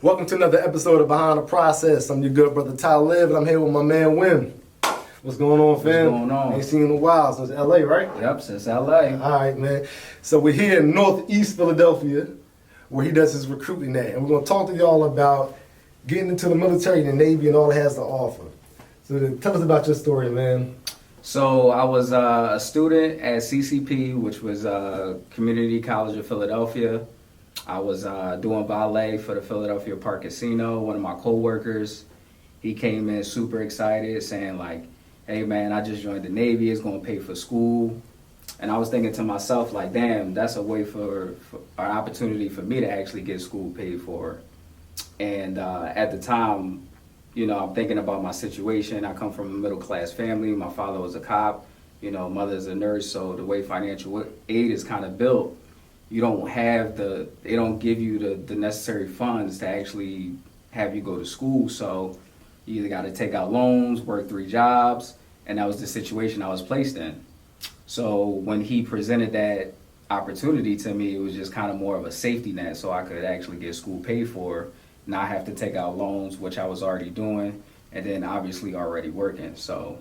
Welcome to another episode of Behind the Process. I'm your good brother Talib, and I'm here with my man Wim. What's going on, fam? What's going on? Ain't seen you in a while since LA, right? Yep, since LA. All right, man. So we're here in Northeast Philadelphia, where he does his recruiting at, and we're going to talk to y'all about getting into the military and the Navy and all it has to offer. So tell us about your story, man. So I was a student at CCP, which was Community College of Philadelphia. I was doing valet for the Philadelphia Park Casino. One of my co-workers, he came in super excited saying like, hey man, I just joined the Navy, it's gonna pay for school. And I was thinking to myself like, damn, that's a way for an opportunity for me to actually get school paid for. And at the time, you know, I'm thinking about my situation. I come from a middle class family. My father was a cop, you know, mother's a nurse. So the way financial aid is kind of built, you don't have they don't give you the necessary funds to actually have you go to school. So you either got to take out loans, work 3 jobs, and that was the situation I was placed in. So when he presented that opportunity to me, it was just kind of more of a safety net so I could actually get school paid for, not have to take out loans, which I was already doing, and then obviously already working. So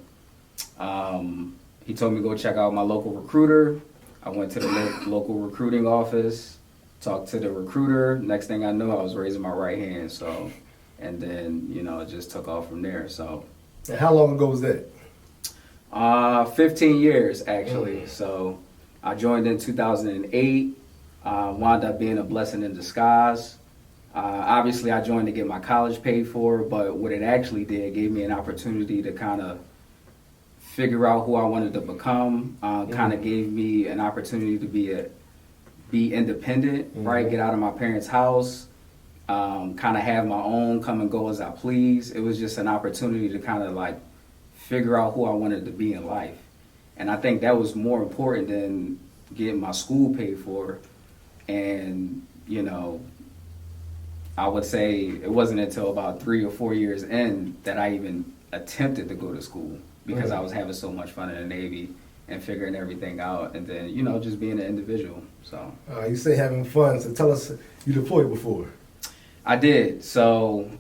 he told me to go check out my local recruiter. I went to the local recruiting office, talked to the recruiter. Next thing I knew, I was raising my right hand. So, and then, you know, it just took off from there. So. And how long ago was that? 15 years, actually. So I joined in 2008, wound up being a blessing in disguise. Obviously, I joined to get my college paid for, but what it actually did gave me an opportunity to kind of figure out who I wanted to become. Kind of gave me an opportunity to be independent, right? Get out of my parents' house, kind of have my own, come and go as I please. It was just an opportunity to kind of like figure out who I wanted to be in life. And I think that was more important than getting my school paid for. And, you know, I would say it wasn't until about 3 or 4 years in that I even attempted to go to school because I was having so much fun in the Navy and figuring everything out, and then, you know, just being an individual. So You say having fun, so tell us, you deployed before. I did. So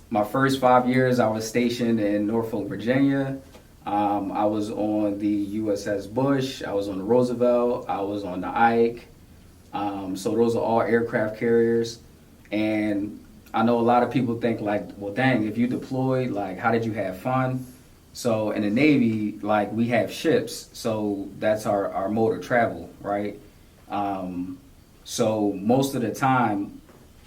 my first 5 years I was stationed in Norfolk, Virginia. I was on the USS Bush, I was on the Roosevelt, I was on the Ike. So those are all aircraft carriers. And I know a lot of people think like, well, dang, if you deployed, like, how did you have fun? So in the Navy, like, we have ships. So that's our mode of travel, right? So most of the time,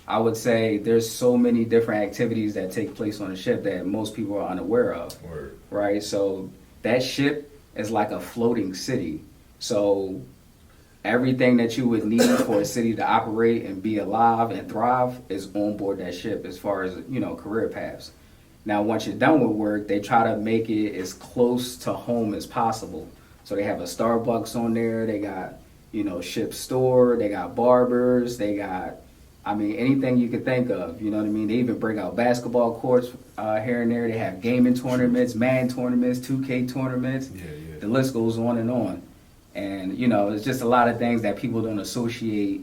I would say there's so many different activities that take place on a ship that most people are unaware of, right? So that ship is like a floating city. So everything that you would need for a city to operate and be alive and thrive is on board that ship as far as, you know, career paths. Now, once you're done with work, they try to make it as close to home as possible. So they have a Starbucks on there. They got, you know, ship store. They got barbers. They got, I mean, anything you could think of. You know what I mean? They even bring out basketball courts here and there. They have gaming tournaments, Madden tournaments, 2K tournaments. The list goes on and on. And, you know, it's just a lot of things that people don't associate,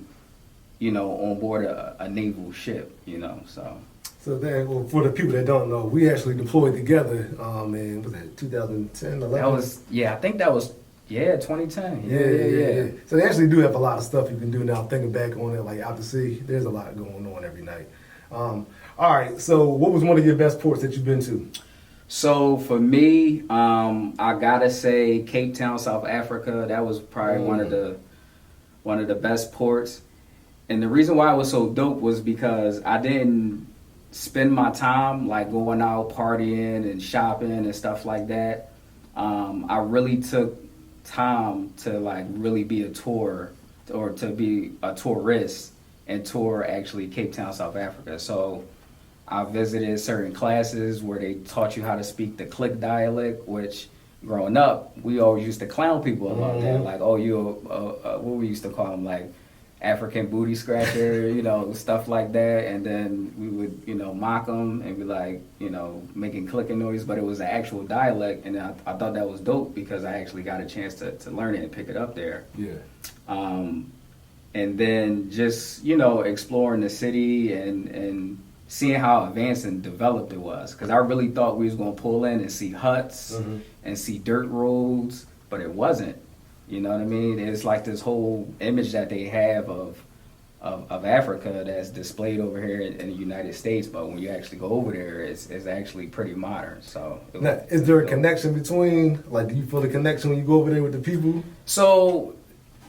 you know, on board a naval ship, you know, so. So then, well, for the people that don't know, we actually deployed together in, was that 2010, 11? That was, I think that was, 2010. Yeah. So they actually do have a lot of stuff you can do now, thinking back on it, like out to sea. There's a lot going on every night. All right, so what was one of your best ports that you've been to? So for me, I gotta say Cape Town, South Africa. That was probably one of the best ports. And the reason why it was so dope was because I didn't spend my time like going out partying and shopping and stuff like that. I really took time to like really be a tour or to be a tourist and tour actually Cape Town, South Africa. So I visited certain classes where they taught you how to speak the click dialect, which growing up, we always used to clown people about that. Like, oh, what we used to call them, like African booty scratcher, you know, stuff like that. And then we would, you know, mock them and be like, you know, making clicking noise, but it was an actual dialect. And I thought that was dope because I actually got a chance to learn it and pick it up there. and then just, you know, exploring the city and seeing how advanced and developed it was. Because I really thought we was going to pull in and see huts and see dirt roads, but it wasn't. You know what I mean? It's like this whole image that they have of Africa that's displayed over here in the United States, but when you actually go over there, it's actually pretty modern. So, now, is there a connection between, like, do you feel the connection when you go over there with the people? So,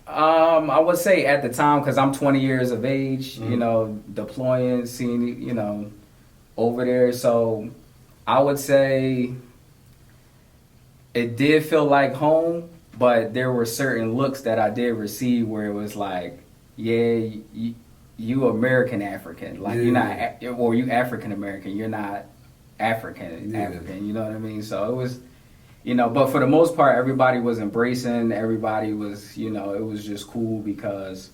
I would say at the time, because I'm 20 years of age, you know, deploying, seeing, you know, over there. So, I would say it did feel like home, but there were certain looks that I did receive where it was like, yeah, you American African, like you're not, or you African American, you're not African, you know what I mean? So it was, you know, but for the most part, everybody was embracing, everybody was, you know, it was just cool because,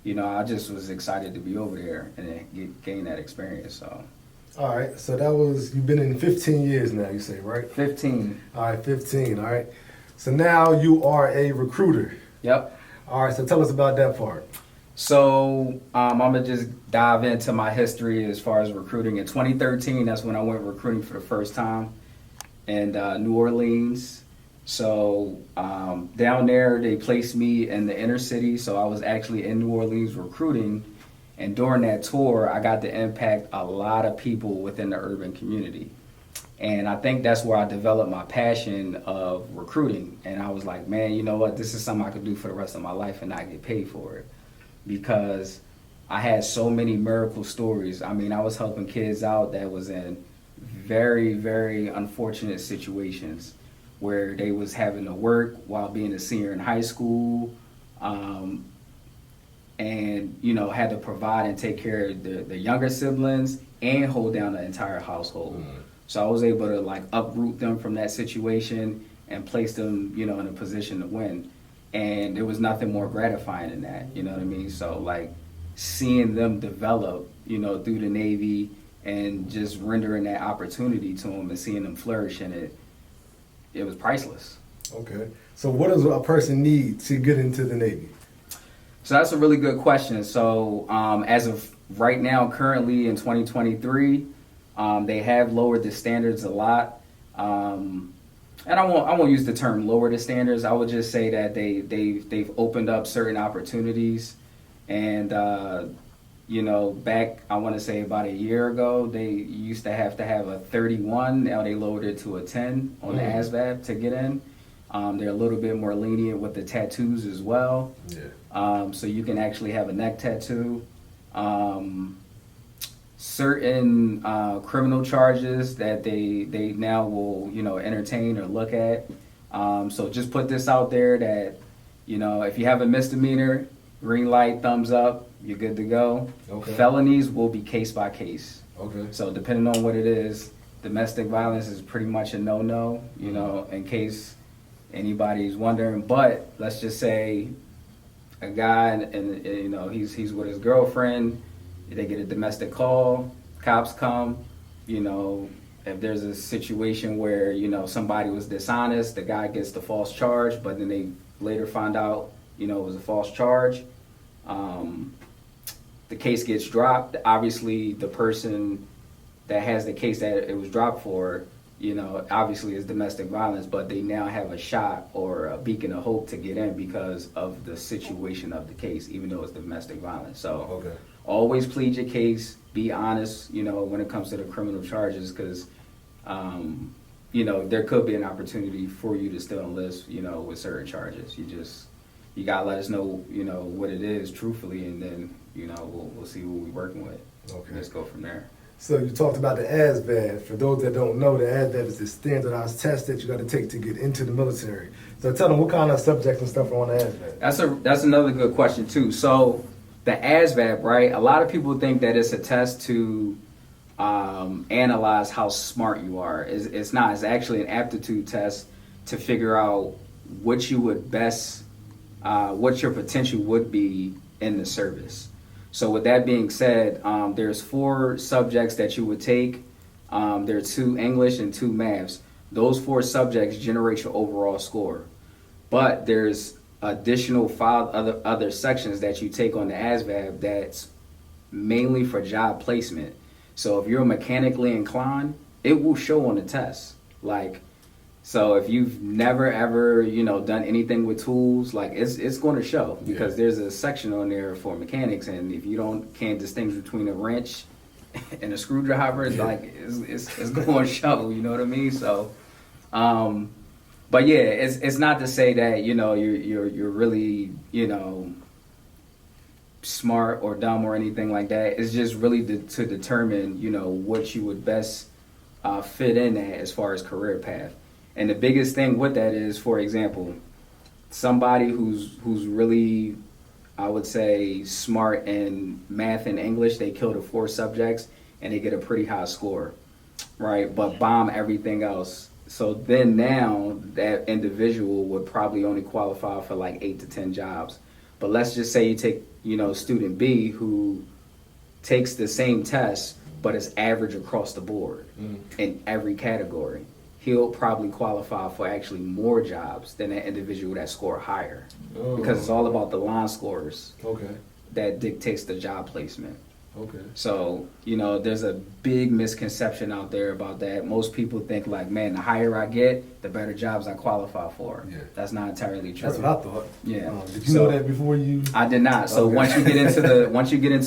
you know, I just was excited to be over there and gain that experience, so. All right, so that was, you've been in 15 years now, you say, right? 15. All right, 15, all right. So now you are a recruiter. Yep. All right, so tell us about that part. So I'm gonna just dive into my history as far as recruiting. In 2013, that's when I went recruiting for the first time in New Orleans. So down there, they placed me in the inner city. So I was actually in New Orleans recruiting. And during that tour, I got to impact a lot of people within the urban community. And I think that's where I developed my passion of recruiting. And I was like, man, you know what? This is something I could do for the rest of my life and not get paid for it. Because I had so many miracle stories. I mean, I was helping kids out that was in very, very unfortunate situations where they was having to work while being a senior in high school, and, you know, had to provide and take care of the younger siblings and hold down the entire household. So I was able to, like, uproot them from that situation and place them, you know, in a position to win. And there was nothing more gratifying than that, you know what I mean? So, like, seeing them develop, you know, through the Navy and just rendering that opportunity to them and seeing them flourish in it, it was priceless. Okay. So what does a person need to get into the Navy? So that's a really good question. So as of right now, currently in 2023, they have lowered the standards a lot. And I won't use the term lower the standards. I would just say that they've opened up certain opportunities, and you know, back I want to say about a year ago, they used to have a 31. Now they lowered it to a 10 on the ASVAB to get in. They're a little bit more lenient with the tattoos as well. Yeah. So you can actually have a neck tattoo. Certain criminal charges that they now will, you know, entertain or look at. So just put this out there that, you know, if you have a misdemeanor, green light, thumbs up, you're good to go. Okay. Felonies will be case by case. Okay. So depending on what it is, domestic violence is pretty much a no-no, you know, in case anybody's wondering. But let's just say a guy and you know, he's with his girlfriend. They get a domestic call, cops come, you know, if there's a situation where, you know, somebody was dishonest, the guy gets the false charge, but then they later find out, you know, it was a false charge. The case gets dropped. Obviously, the person that has the case that it was dropped for, you know, obviously is domestic violence, but they now have a shot or a beacon of hope to get in because of the situation of the case, even though it's domestic violence. So always plead your case, be honest, you know, when it comes to the criminal charges, because, you know, there could be an opportunity for you to still enlist, you know, with certain charges. You got to let us know, you know, what it is truthfully, and then, you know, we'll see what we're working with. Okay. Let's go from there. So you talked about the ASVAB. For those that don't know, the ASVAB is the standardized test that you got to take to get into the military. So tell them what kind of subjects and stuff are on the ASVAB. That's another good question too. So the ASVAB, right? A lot of people think that it's a test to analyze how smart you are. It's not. It's actually an aptitude test to figure out what you would best, what your potential would be in the service. So with that being said, there's 4 subjects that you would take. There are 2 English and 2 maths. Those 4 subjects generate your overall score. But there's additional other sections that you take on the ASVAB that's mainly for job placement. So if you're mechanically inclined, it will show on the test. Like, so if you've never ever, done anything with tools, like it's going to show, because there's a section on there for mechanics, and if you can't distinguish between a wrench and a screwdriver, it's like it's going to show. You know what I mean? So, but yeah, it's not to say that you're really smart or dumb or anything like that. It's just really to determine what you would best fit in at as far as career path. And the biggest thing with that is, for example, somebody who's really, I would say, smart in math and English, they kill the 4 subjects and they get a pretty high score, right? But bomb everything else. So then now that individual would probably only qualify for like 8 to 10 jobs. But let's just say you take, student B, who takes the same test, but is average across the board in every category. He'll probably qualify for actually more jobs than that individual that score higher, because it's all about the line scores. Okay. That dictates the job placement. Okay. So, there's a big misconception out there about that. Most people think like, man, the higher I get, the better jobs I qualify for. Yeah. That's not entirely true. That's what I thought. Yeah. Did you know that before you? I did not. So once you get into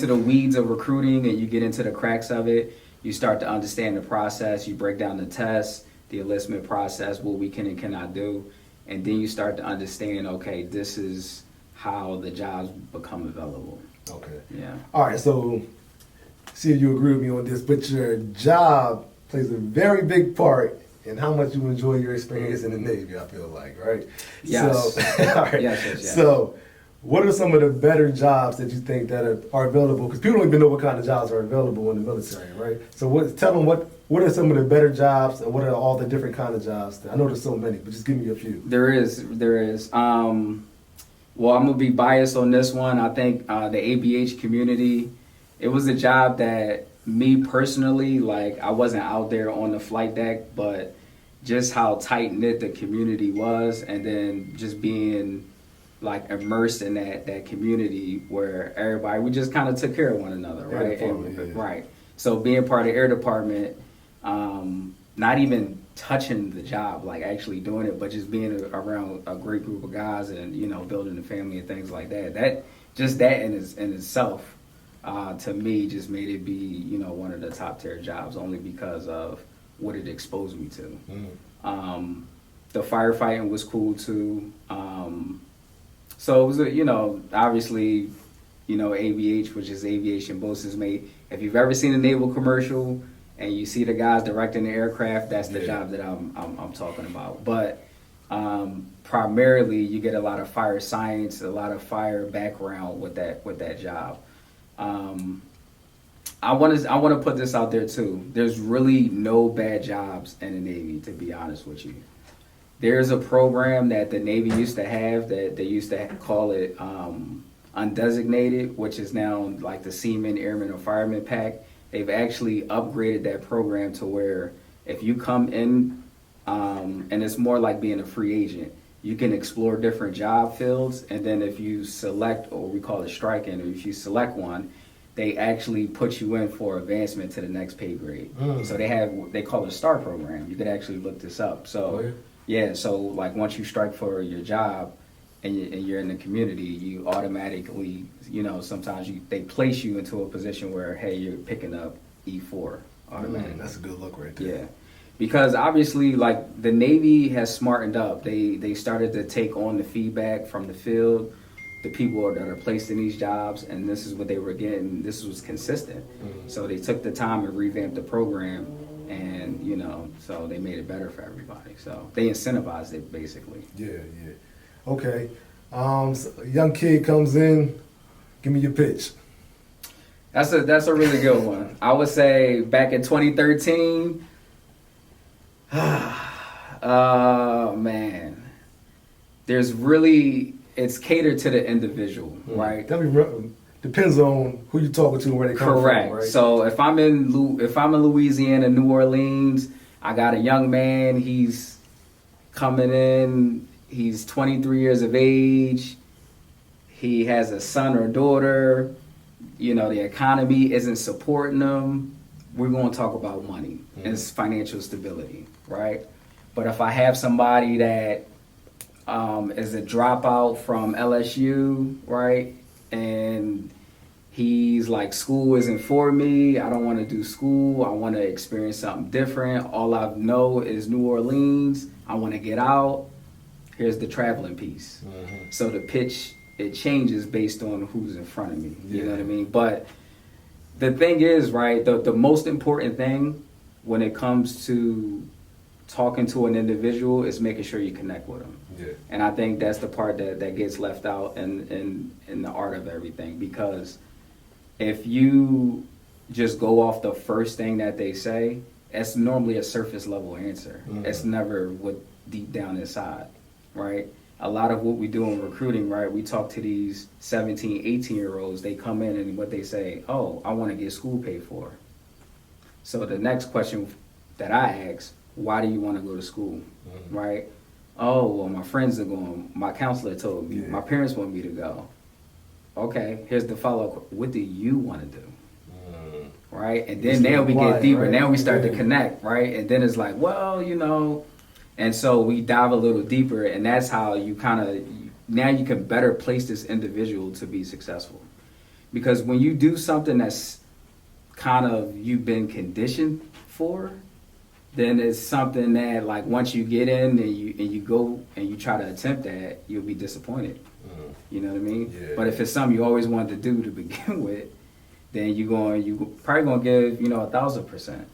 the weeds of recruiting and you get into the cracks of it, you start to understand the process. You break down the tests, the enlistment process, what we can and cannot do, and then you start to understand, okay, this is how the jobs become available. Okay. Yeah. All right, so see if you agree with me on this, but your job plays a very big part in how much you enjoy your experience in the Navy, I feel like, right? Yes. So, all right. Yes. So what are some of the better jobs that you think that are available? Because people don't even know what kind of jobs are available in the military, right? So tell them what are some of the better jobs, and what are all the different kind of jobs? I know there's so many, but just give me a few. There is. Well, I'm gonna be biased on this one. I think the ABH community, it was a job that me personally, like, I wasn't out there on the flight deck, but just how tight knit the community was, and then just being like immersed in that community where everybody, we just kind of took care of one another, right? Right. So being part of the air department, not even touching the job, like actually doing it, but just being around a great group of guys and building a family and things like that. That in itself, to me, just made it be one of the top tier jobs, only because of what it exposed me to. The firefighting was cool too. So it was obviously AVH, which is aviation boatswain's mate. If you've ever seen a naval commercial and you see the guys directing the aircraft, that's the job that I'm talking about. But primarily, you get a lot of fire science, a lot of fire background with that job. I want to put this out there too. There's really no bad jobs in the Navy, to be honest with you. There's a program that the Navy used to have that they used to call it undesignated, which is now like the Seaman, Airman, or Fireman Pack. They've actually upgraded that program to where if you come in, and it's more like being a free agent, you can explore different job fields, and then if you select, or we call it striking, or if you select one, they actually put you in for advancement to the next pay grade. So they call it a STAR program. You could actually look this up. So so like once you strike for your job and you're in the community, you automatically, sometimes they place you into a position where, hey, you're picking up E4 automatically. That's a good look right there. Yeah. Because obviously, like, the Navy has smartened up. They started to take on the feedback from the field, the people that are placed in these jobs, and this is what they were getting. This was consistent. So they took the time and revamped the program, and, so they made it better for everybody. So they incentivized it, basically. Yeah. Okay. So a young kid comes in, give me your pitch. That's a really good one. I would say back in 2013, man, it's catered to the individual, right? Depends on who you're talking to and where they come Correct. from, right? So if I'm in Louisiana, New Orleans, I got a young man. He's coming in. he's 23 years of age. He has a son or daughter. You know, the economy isn't supporting him. We're going to talk about money and financial stability, right? But if I have somebody that is a dropout from LSU, right, and he's like, school isn't for me, I don't want to do school, I want to experience something different, all I know is New Orleans, I want to get out, here's the traveling piece. So the pitch, it changes based on who's in front of me, you know what I mean? But the thing is, right, the most important thing when it comes to talking to an individual is making sure you connect with them. And I think that's the part that gets left out in the art of everything, because if you just go off the first thing that they say, it's normally a surface level answer. It's never what deep down inside, right? A lot of what we do in recruiting, right, we talk to these 17, 18-year-olds, they come in and what they say, oh, I want to get school paid for. So the next question that I ask, why do you want to go to school, right? Oh, well, my friends are going, my counselor told me, my parents want me to go. Okay, here's the follow-up, what do you want to do? Right, and then now we get deeper, right? Now we start to connect, right? And then it's like, well, you know, and so we dive a little deeper, and that's how you kind of, now you can better place this individual to be successful. Because when you do something that's kind of, you've been conditioned for, then it's something that, like, once you get in and you go and you try to attempt that, you'll be disappointed. You know what I mean? But if it's something you always wanted to do to begin with, then you probably gonna give, you know, 1,000%.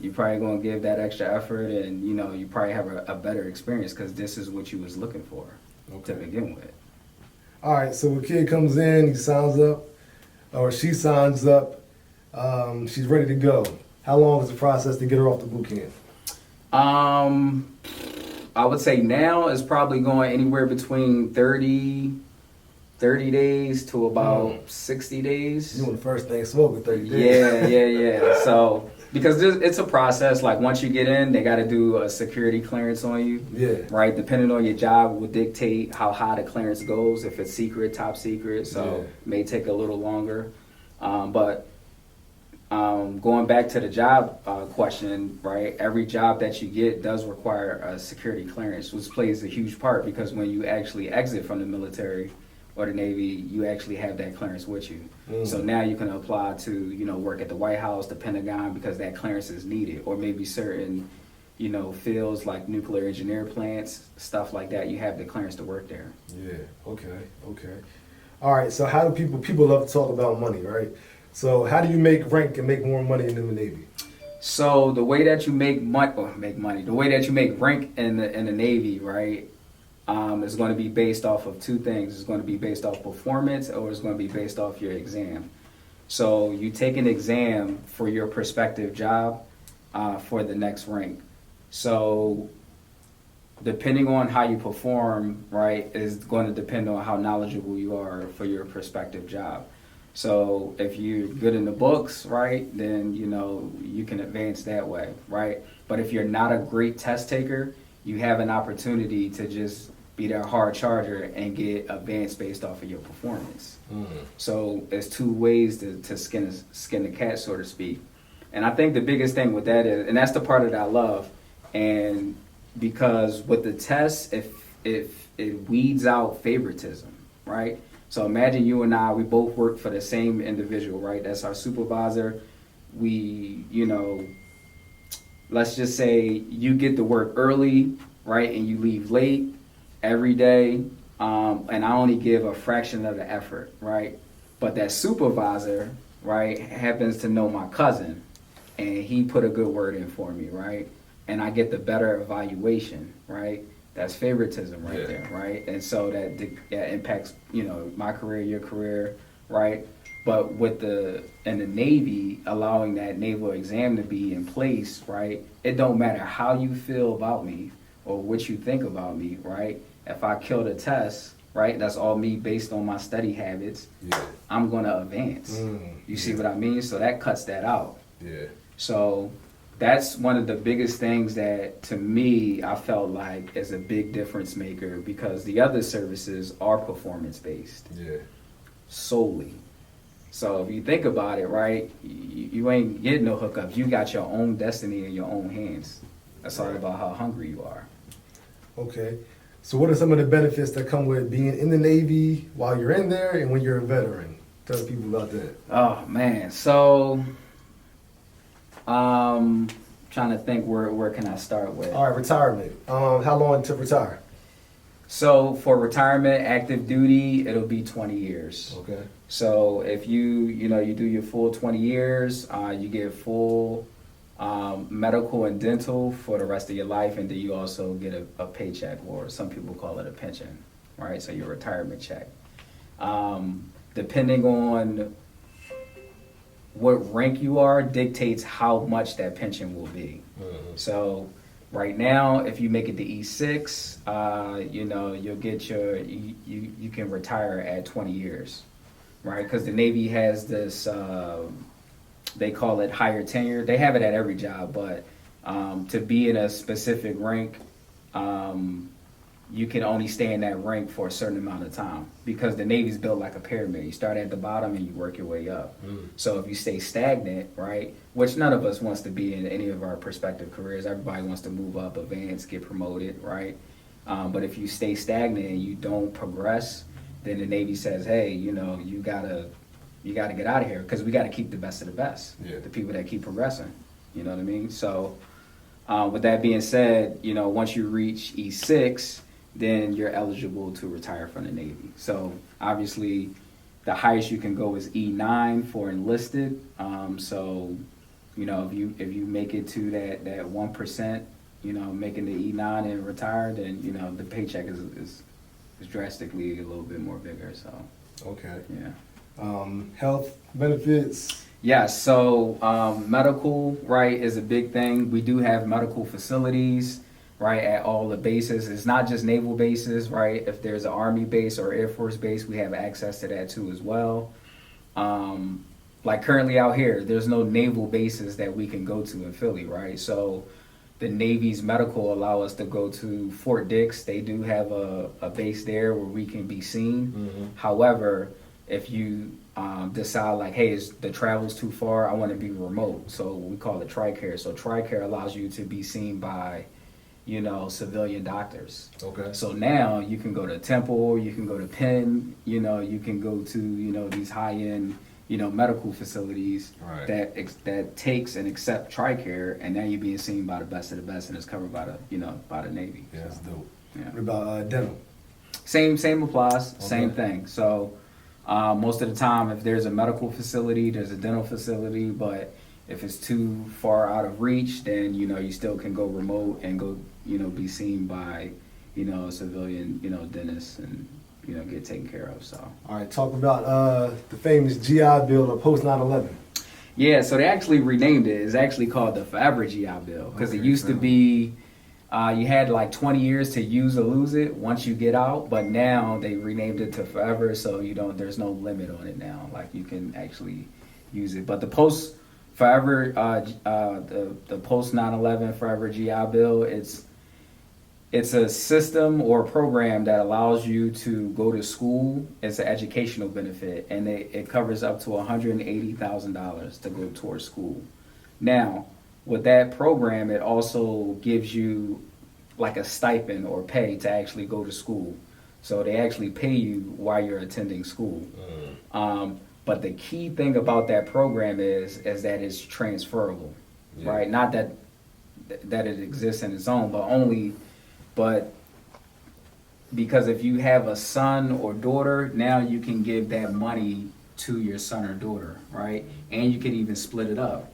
You probably gonna give that extra effort, and you know, you probably have a better experience because this is what you was looking for to begin with. All right, so a kid comes in, he signs up, or she signs up, she's ready to go. How long is the process to get her off the boot camp? I would say now is probably going anywhere between 30 days to about 60 days. You want the first thing smoking 30 days. Yeah. So, because it's a process, like once you get in, they got to do a security clearance on you. Right? Depending on your job will dictate how high the clearance goes. If it's secret, top secret, so it may take a little longer. But going back to the job question, right? Every job that you get does require a security clearance, which plays a huge part because when you actually exit from the military or the Navy, you actually have that clearance with you. So now you can apply to, you know, work at the White House, the Pentagon, because that clearance is needed, or maybe certain, you know, fields like nuclear engineer plants, stuff like that. You have the clearance to work there. Okay. All right, so how do people love to talk about money, right? So how do you make rank and make more money in the Navy? So the way that you make money, the way that you make rank in the Navy, right, is going to be based off of two things. It's going to be based off performance, or it's going to be based off your exam. So you take an exam for your prospective job for the next rank. So depending on how you perform, right, is going to depend on how knowledgeable you are for your prospective job. So if you're good in the books, right, then, you know, you can advance that way, right? But if you're not a great test taker, you have an opportunity to just be that hard charger and get advanced based off of your performance. So there's two ways to skin the cat, so to speak. And I think the biggest thing with that is, and that's the part that I love, and because with the test, if it weeds out favoritism, right? So imagine you and I, we both work for the same individual, right? That's our supervisor. We, you know, let's just say you get to work early, right? And you leave late every day. And I only give a fraction of the effort, right? But that supervisor, right, happens to know my cousin, and he put a good word in for me, right? And I get the better evaluation, right? That's favoritism right there, right? And so that impacts, you know, my career, your career, right? But in the Navy, allowing that naval exam to be in place, right? It don't matter how you feel about me or what you think about me, right? If I kill the test, right, that's all me based on my study habits, I'm gonna advance. You see what I mean? So that cuts that out. So that's one of the biggest things that, to me, I felt like is a big difference maker, because the other services are performance based. Yeah. Solely. So if you think about it, right, you ain't getting no hookups. You got your own destiny in your own hands. That's all about how hungry you are. Okay. So what are some of the benefits that come with being in the Navy while you're in there and when you're a veteran? Tell people about that. Oh man, so trying to think where can I start with. All right, retirement. How long to retire? So for retirement, active duty, it'll be 20 years. Okay. So if you do your full 20 years, you get full medical and dental for the rest of your life, and then you also get a paycheck, or some people call it a pension, right? So your retirement check. Depending on what rank you are dictates how much that pension will be. Mm-hmm. So right now, if you make it to E6, you'll get you can retire at 20 years, right? Because the Navy has this, they call it higher tenure. They have it at every job, but to be in a specific rank, you can only stay in that rank for a certain amount of time, because the Navy's built like a pyramid. You start at the bottom and you work your way up. Mm. So if you stay stagnant, right, which none of us wants to be in any of our prospective careers. Everybody wants to move up, advance, get promoted, right? But if you stay stagnant and you don't progress, then the Navy says, hey, you gotta get out of here, because we got to keep the best of the best, the people that keep progressing. You know what I mean? So with that being said, once you reach E6, then you're eligible to retire from the Navy. So obviously, the highest you can go is E9 for enlisted. So if you make it to that 1%, making the E9 and retire, then the paycheck is drastically a little bit more bigger. So okay, yeah. Health benefits. Yeah, so medical, right, is a big thing. We do have medical facilities, right, at all the bases. It's not just naval bases, right? If there's an Army base or Air Force base, we have access to that too as well. Like currently out here, there's no naval bases that we can go to in Philly, right? So the Navy's medical allow us to go to Fort Dix. They do have a base there where we can be seen. Mm-hmm. However, if you decide like, hey, the travel's too far, I want to be remote. So we call it TRICARE. So TRICARE allows you to be seen by civilian doctors. Okay. So now you can go to Temple, you can go to Penn, you can go to, these high-end, medical facilities, right, that takes and accept TRICARE, and now you're being seen by the best of the best, and it's covered by the Navy. Yeah, that's dope. Yeah. What about dental? Same applies, okay. Same thing. So most of the time, if there's a medical facility, there's a dental facility, but if it's too far out of reach, then you still can go remote and go be seen by a civilian dentist, and get taken care of. So all right, talk about the famous GI Bill of post 9/11. Yeah, so they actually renamed it. It's actually called the Forever GI Bill, because it used to be you had like 20 years to use or lose it once you get out, but now they renamed it to Forever, so there's no limit on it now. Like you can actually use it, but the post Forever, the post 9/11 Forever GI Bill, it's a system or a program that allows you to go to school. It's an educational benefit, and it covers up to $180,000 to go towards school. Now, with that program, it also gives you like a stipend or pay to actually go to school. So they actually pay you while you're attending school. But the key thing about that program is that it's transferable, right? Not that it exists in its own, but because if you have a son or daughter, now you can give that money to your son or daughter, right? And you can even split it up,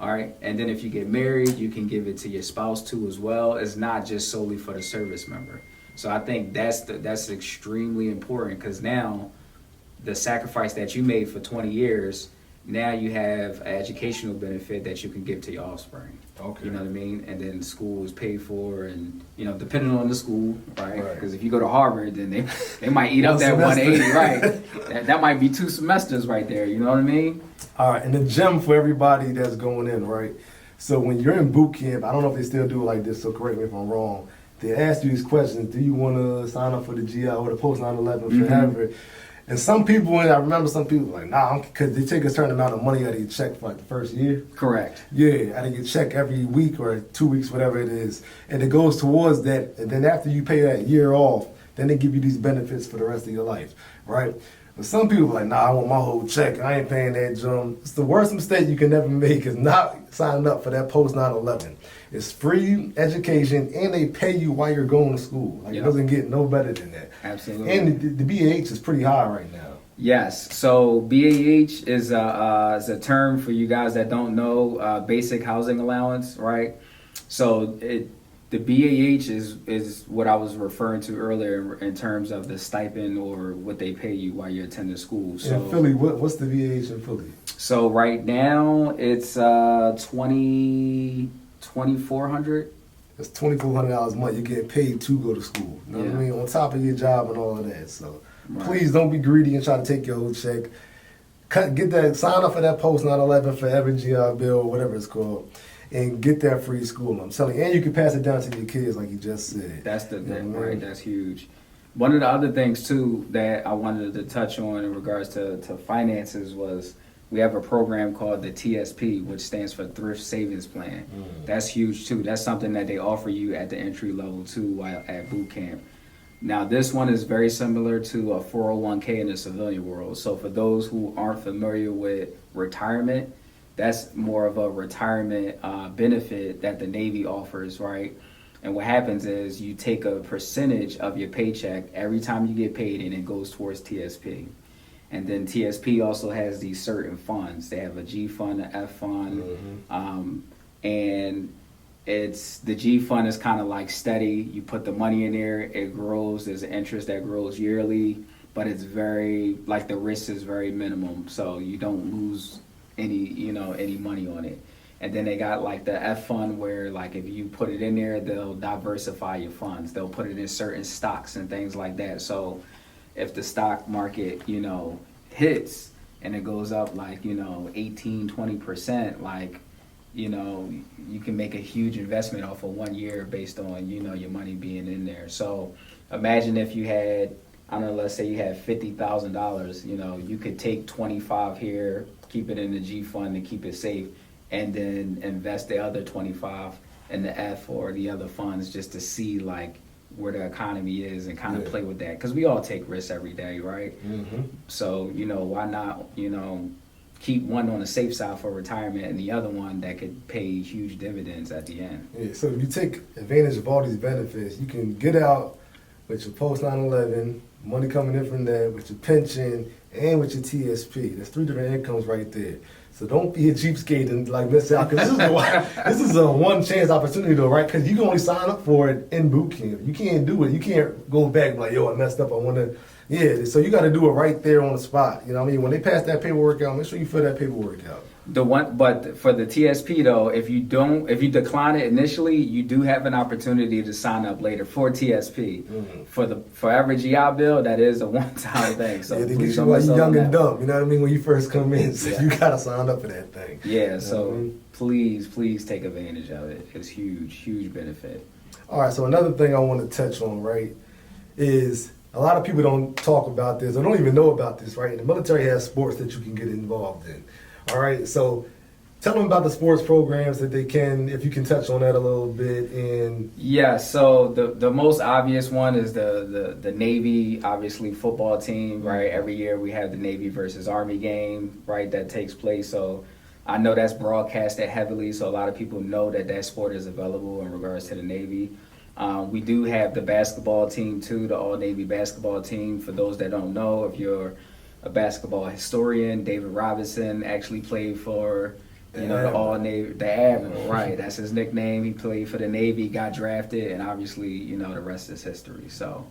all right? And then if you get married, you can give it to your spouse too as well. It's not just solely for the service member. So I think that's extremely important, because now the sacrifice that you made for 20 years, now you have an educational benefit that you can give to your offspring. Okay. You know what I mean? And then school is paid for, and depending on the school, right? Because if you go to Harvard, then they might eat up that 180, right? That might be 2 semesters right there. You know what I mean? All right, and the gem for everybody that's going in, right? So when you're in boot camp, I don't know if they still do it like this, so correct me if I'm wrong. They ask you these questions: do you want to sign up for the GI or the post 9/11 forever? And some people, and I remember some people like, nah, because they take a certain amount of money out of your check for like the first year. Correct. Yeah, out of your check every week or 2 weeks, whatever it is. And it goes towards that. And then after you pay that year off, then they give you these benefits for the rest of your life, right? But some people are like, nah, I want my whole check. I ain't paying that jump. It's the worst mistake you can never make is not signing up for that post 9/11. It's free education, and they pay you while you're going to school. Like, It doesn't get no better than that. Absolutely. And the BAH is pretty high right now. Yes. So BAH is a term for you guys that don't know, basic housing allowance, right? So the BAH is what I was referring to earlier in terms of the stipend or what they pay you while you're attending school. So in Philly, what's the BAH in Philly? So right now it's 2,400. It's $2,400 a month. You get paid to go to school. You know what I mean? On top of your job and all of that. So please don't be greedy and try to take your whole check. Sign up for that post 9/11 forever GI Bill or whatever it's called, and get that free school. I'm telling you, and you can pass it down to your kids, like you just said. That's right. That's huge. One of the other things too that I wanted to touch on in regards to finances was we have a program called the TSP, which stands for Thrift Savings Plan. That's huge too. That's something that they offer you at the entry level too while at boot camp. Now this one is very similar to a 401k in the civilian world. So for those who aren't familiar with retirement, that's more of a retirement benefit that the Navy offers, right? And what happens is you take a percentage of your paycheck every time you get paid, and it goes towards TSP. And then TSP also has these certain funds. They have a G fund, an F fund, and the G fund is kind of like steady. You put the money in there, it grows. There's an interest that grows yearly, but it's very, like, the risk is very minimum, so you don't lose any money on it. And then they got like the F fund where, like, if you put it in there, they'll diversify your funds. They'll put it in certain stocks and things like that. So if the stock market, hits and it goes up like, 18, 20%, like, you can make a huge investment off of 1 year based on, your money being in there. So imagine if you had, I don't know, let's say you had $50,000, you could take 25 here, keep it in the G fund and keep it safe, and then invest the other 25 in the F or the other funds just to see, like, where the economy is and kind of play with that, because we all take risks every day, right? So why not keep one on the safe side for retirement and the other one that could pay huge dividends at the end. So if you take advantage of all these benefits, you can get out with your post 9/11, money coming in from that, with your pension, and with your TSP. That's 3 different incomes right there. So don't be a cheapskate and like miss out, because this is a one chance opportunity though, right? Because you can only sign up for it in boot camp. You can't do it. You can't go back and like, yo, I messed up. I want to. Yeah, so you got to do it right there on the spot. You know what I mean? When they pass that paperwork out, make sure you fill that paperwork out. But for the TSP though, if you decline it initially, you do have an opportunity to sign up later for TSP. For the Forever GI Bill, that is a one-time thing. So they get you while you're young and dumb. You know what I mean? When you first come in, so you gotta sign up for that thing. Yeah. So please take advantage of it. It's huge benefit. All right. So another thing I want to touch on, right, is a lot of people don't talk about this or don't even know about this, right? The military has sports that you can get involved in. All right, so tell them about the sports programs that they can, if you can touch on that a little bit. And so the most obvious one is the Navy, obviously, football team, right? Every year we have the Navy versus Army game, right, that takes place. So I know that's broadcasted heavily, so a lot of people know that sport is available in regards to the Navy. We do have the basketball team too, the All-Navy basketball team. For those that don't know, if you're a basketball historian, David Robinson actually played for the All-Navy, the Admiral, right? That's his nickname. He played for the Navy, got drafted, and obviously, the rest is history. So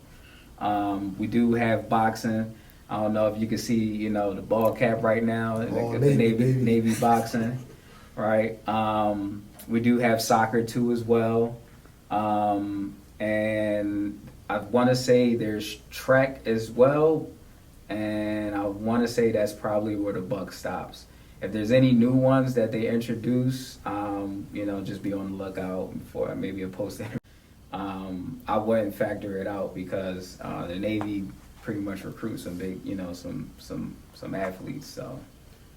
we do have boxing. I don't know if you can see, the ball cap right now, the Navy boxing, right? We do have soccer too as well. And I want to say there's track as well, and I want to say that's probably where the buck stops. if there's any new ones that they introduce, just be on the lookout for maybe a post. I wouldn't factor it out because the Navy pretty much recruits some big, some athletes. So,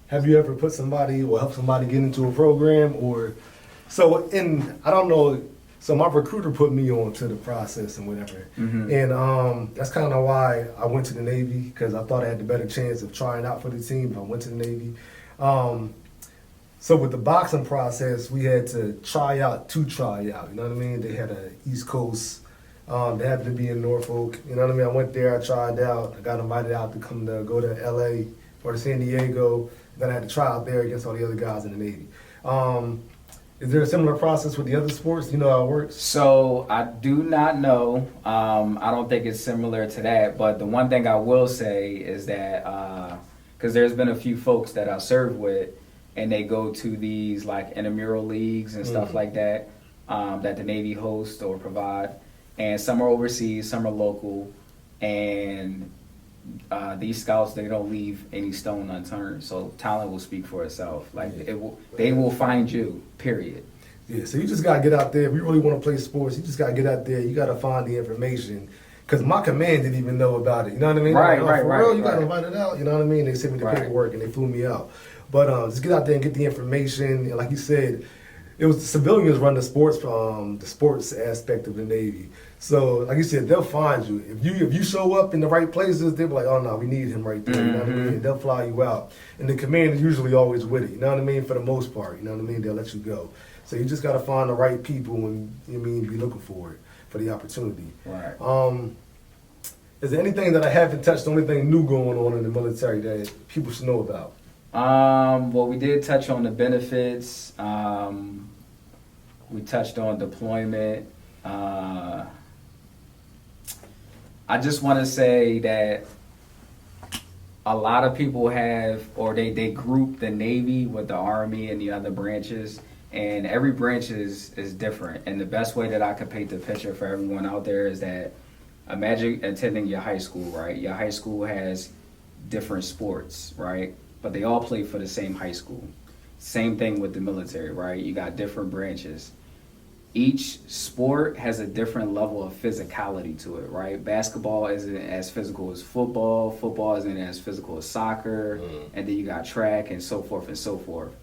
have you ever put somebody or helped somebody get into a program or I don't know. So my recruiter put me on to the process and whatever, and that's kind of why I went to the Navy because I thought I had the better chance of trying out for the team if I went to the Navy. So with the boxing process, we had to try out. You know what I mean? They had a East Coast. They happened to be in Norfolk. You know what I mean? I went there. I tried out. I got invited out to go to L.A. or to San Diego. Then I had to try out there against all the other guys in the Navy. Is there a similar process with the other sports? Do you know how it works? So I do not know. I don't think it's similar to that. But the one thing I will say is that because there's been a few folks that I've served with, and they go to these like intramural leagues and stuff like that that the Navy hosts or provide. And some are overseas, some are local, and these scouts, they don't leave any stone unturned. So talent will speak for itself. Like they will find you. Period. Yeah. So you just gotta get out there. If you really want to play sports, you just gotta get out there. You gotta find the information. Because my command didn't even know about it. You know what I mean? Right. You got invited out. You know what I mean? They sent me the paperwork and they flew me out. But just get out there and get the information. And like you said, it was the civilians run the sports aspect of the Navy. So like you said, they'll find you. If you show up in the right places, they'll be like, oh no, we need him right there. You know what I mean? They'll fly you out. And the command is usually always with it. You know what I mean? For the most part. You know what I mean? They'll let you go. So you just got to find the right people and be looking for it, for the opportunity. Right. Is there anything that I haven't touched on, anything new going on in the military that people should know about? Well, we did touch on the benefits. We touched on deployment. I just want to say that a lot of people have, or they group the Navy with the Army and the other branches, and every branch is different. And the best way that I could paint the picture for everyone out there is that imagine attending your high school, right? Your high school has different sports, right? But they all play for the same high school. Same thing with the military, right? You got different branches. Each sport has a different level of physicality to it, right? Basketball isn't as physical as football. Football isn't as physical as soccer. And then you got track and so forth and so forth.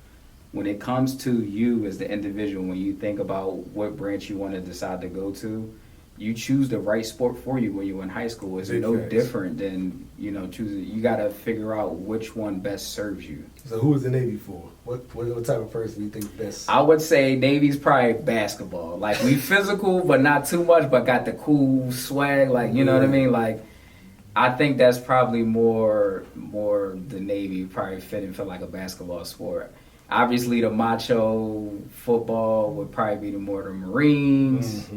When it comes to you as the individual, when you think about what branch you want to decide to go to, you choose the right sport for you when you're in high school. It's no different than, choosing. You got to figure out which one best serves you. So who is the Navy for? What type of person do you think best? I would say Navy's probably basketball. Like, we physical, but not too much, but got the cool swag. Like, you know what I mean? Like, I think that's probably more the Navy probably fitting for like a basketball sport. Obviously, the macho football would probably be the Marines.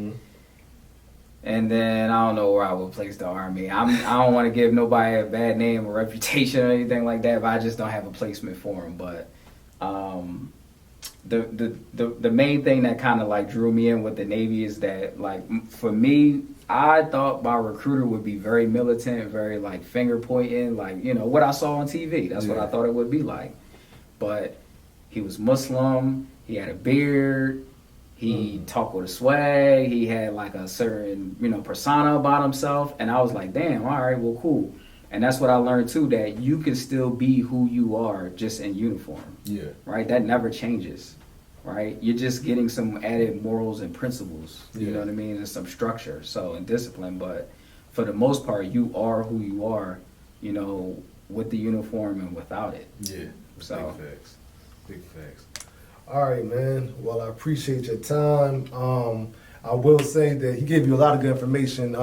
And then I don't know where I would place the Army. I don't want to give nobody a bad name or reputation or anything like that, but I just don't have a placement for them. But the main thing that kind of like drew me in with the Navy is that, like, for me, I thought my recruiter would be very militant, very like finger pointing, like, what I saw on TV. That's what I thought it would be like. But he was Muslim. He had a beard. He talked with a swag. He had like a certain, persona about himself. And I was like, damn, all right, well, cool. And that's what I learned too, that you can still be who you are just in uniform. Yeah. Right? That never changes. Right? You're just getting some added morals and principles. Yeah. You know what I mean? And some structure, and discipline. But for the most part, you are who you are, with the uniform and without it. Yeah. So. Big facts. All right, man. Well, I appreciate your time. I will say that he gave you a lot of good information.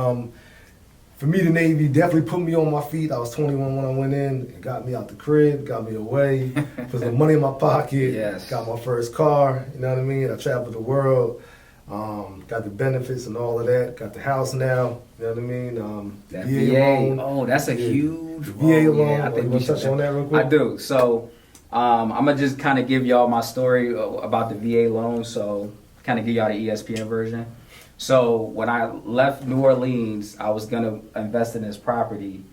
For me, the Navy definitely put me on my feet. I was 21 when I went in. It got me out the crib, got me away, put some money in my pocket, got my first car, you know what I mean? I traveled the world, got the benefits and all of that, got the house now, you know what I mean? That VA loan. Oh, that's a huge VA loan. Yeah, I think we should touch on that real quick. I do. So I'm going to just kind of give y'all my story about the VA loan, so kind of give y'all the ESPN version. So when I left New Orleans, I was going to invest in this property,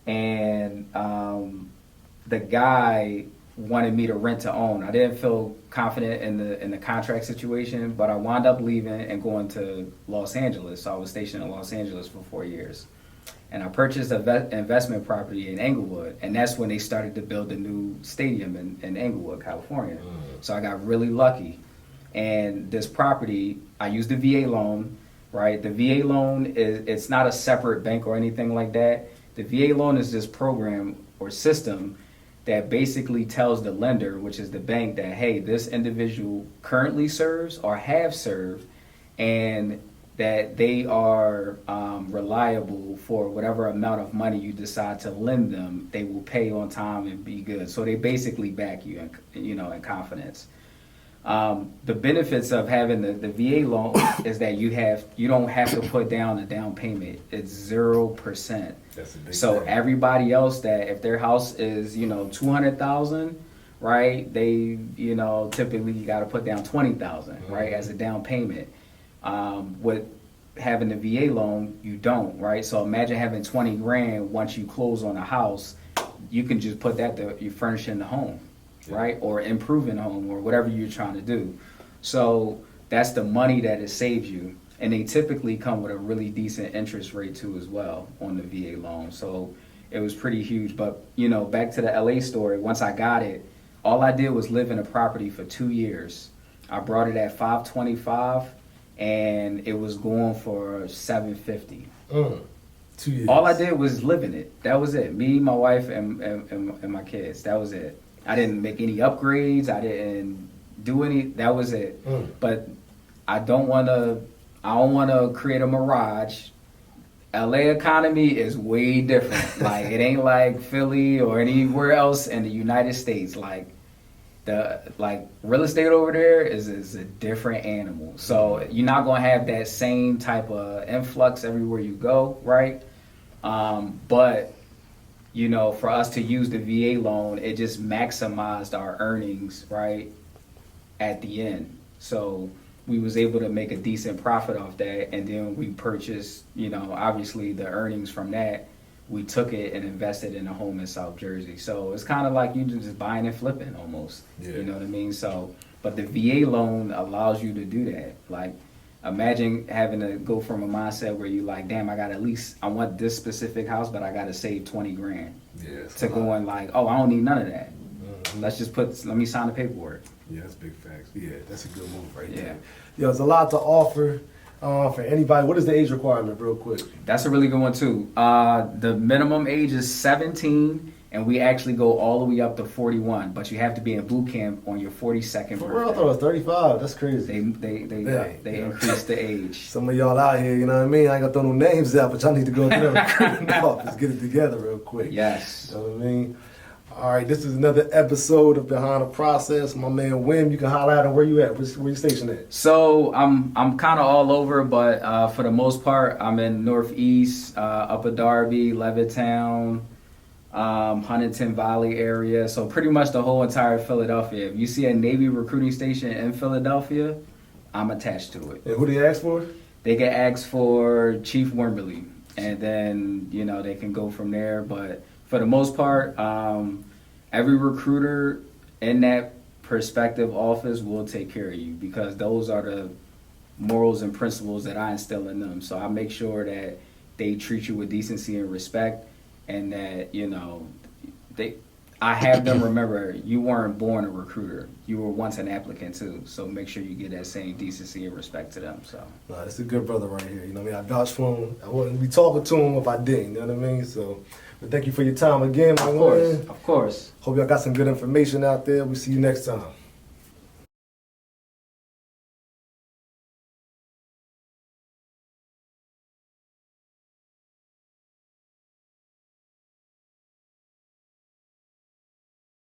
and the guy wanted me to rent to own. I didn't feel confident in the contract situation, but I wound up leaving and going to Los Angeles. So I was stationed in Los Angeles for 4 years. And I purchased an investment property in Englewood, and that's when they started to build a new stadium in Englewood, California. So I got really lucky. And this property, I used the VA loan, right? The VA loan, it's not a separate bank or anything like that. The VA loan is this program or system that basically tells the lender, which is the bank, that, hey, this individual currently serves or have served, and that they are reliable for whatever amount of money you decide to lend them. They will pay on time and be good. So they basically back you, in confidence. The benefits of having the VA loan is that you don't have to put down a down payment. It's 0%. That's a big So thing. everybody else that if their house is $200,000, right? They typically you got to put down $20,000, right, as a down payment. With having the VA loan, you don't, right? So imagine having 20 grand once you close on a house, you can just put that you furnish in the home, right? Or improving the home or whatever you're trying to do. So that's the money that it saves you. And they typically come with a really decent interest rate too as well on the VA loan. So it was pretty huge. But, back to the LA story, once I got it, all I did was live in a property for 2 years. I brought it at 525 and it was going for $750. 2 years. All I did was live in it. That was it. Me, my wife, and my kids. That was it. I didn't make any upgrades. I didn't do any. That was it. But I don't want to create a mirage. LA economy is way different. Like, it ain't like Philly or anywhere else in the United States. Like real estate over there is a different animal. So you're not gonna have that same type of influx everywhere you go, right? But for us to use the VA loan, it just maximized our earnings, right, at the end. So we was able to make a decent profit off that, and then we purchased, obviously the earnings from that, we took it and invested in a home in South Jersey. So it's kind of like you just buying and flipping almost. Yeah. You know what I mean? So, but the VA loan allows you to do that. Like, imagine having to go from a mindset where you like, damn, I want this specific house, but I got to save 20 grand. Yes. To going like, oh, I don't need none of that. Let me sign the paperwork. Yeah, that's big facts. Yeah, that's a good move right Yeah. there. Yeah, there's a lot to offer for anybody. What is the age requirement, real quick? That's a really good one too. The minimum age is 17, and we actually go all the way up to 41. But you have to be in boot camp on your 42nd For real, I birthday. thought it was 35. That's crazy. They increased the age. Some of y'all out here, you know what I mean? I ain't gonna throw no names out, but y'all need to go to the recruiting office, get it together real quick. Yes. You know what I mean? All right, this is another episode of Behind the Process. My man Wim, you can highlight on where you at, where you stationed at. So I'm kind of all over, but for the most part, I'm in Northeast, Upper Darby, Levittown, Huntington Valley area. So pretty much the whole entire Philadelphia. If you see a Navy recruiting station in Philadelphia, I'm attached to it. And who they ask for? They get asked for Chief Wimberly, and then they can go from there. But for the most part, every recruiter in that prospective office will take care of you, because those are the morals and principles that I instill in them. So I make sure that they treat you with decency and respect, and that I have them remember you weren't born a recruiter. You were once an applicant too. So make sure you get that same decency and respect to them. So Nah, that's a good brother right here. You know what I mean? I vouch for him. I wouldn't be talking to him if I didn't. You know what I mean? So, but thank you for your time again, my man. of course. Hope y'all got some good information out there. We'll see you next time.